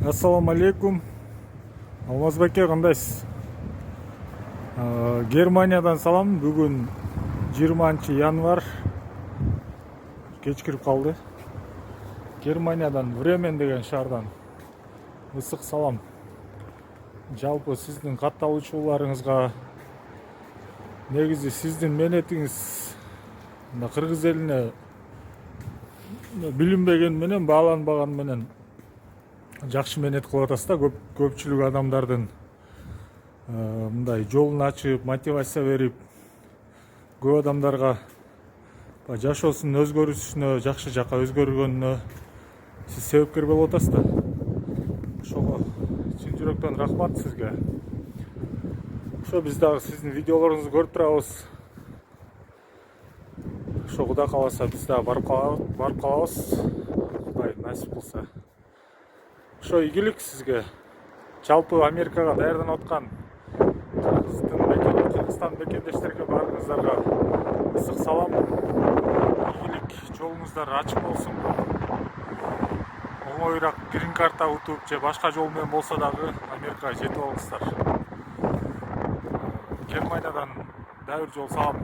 Assalamu alaikum. Алмазбеке, кандайсыз? Германиядан салам. Бүгін 20 январ. Кечкирип калды. Германиядан, Времен деген шаардан ысык салам. Жалпы сиздин катталуучуларыңызга, негизи сиздин менетиңиз кыргыз элине билинбеген менен, бааланбаган менен жакшы менет кылып атасыз да. Көпчүлүк адамдардын мындай жолун ачып, мотивация берип, көп адамдарга жашоосунун өзгөрүшүнө, жакшы жака өзгөргөнүнө сиз себепкер болуп атасыз да. Ошого чын жүрөктөн рахмат сизге. Ошо биз дагы сиздин видеолоруңузду көрүп турабыз. Ошо Кудай кааласа биз дагы барып калабыз. Кудай насип кылса. Ошо ийгилик сизге. Жалпы Америкага даярданып аткан Кыргызстан мекендештерге баарыңыздарга ысык салам. Ийгилик, жолуңуздар ачык болсун. Оңоюраак грин карта утуп же башка жол менен болсо дагы Америкага жетип алыңыздар. Германиядан дайыр жол салам.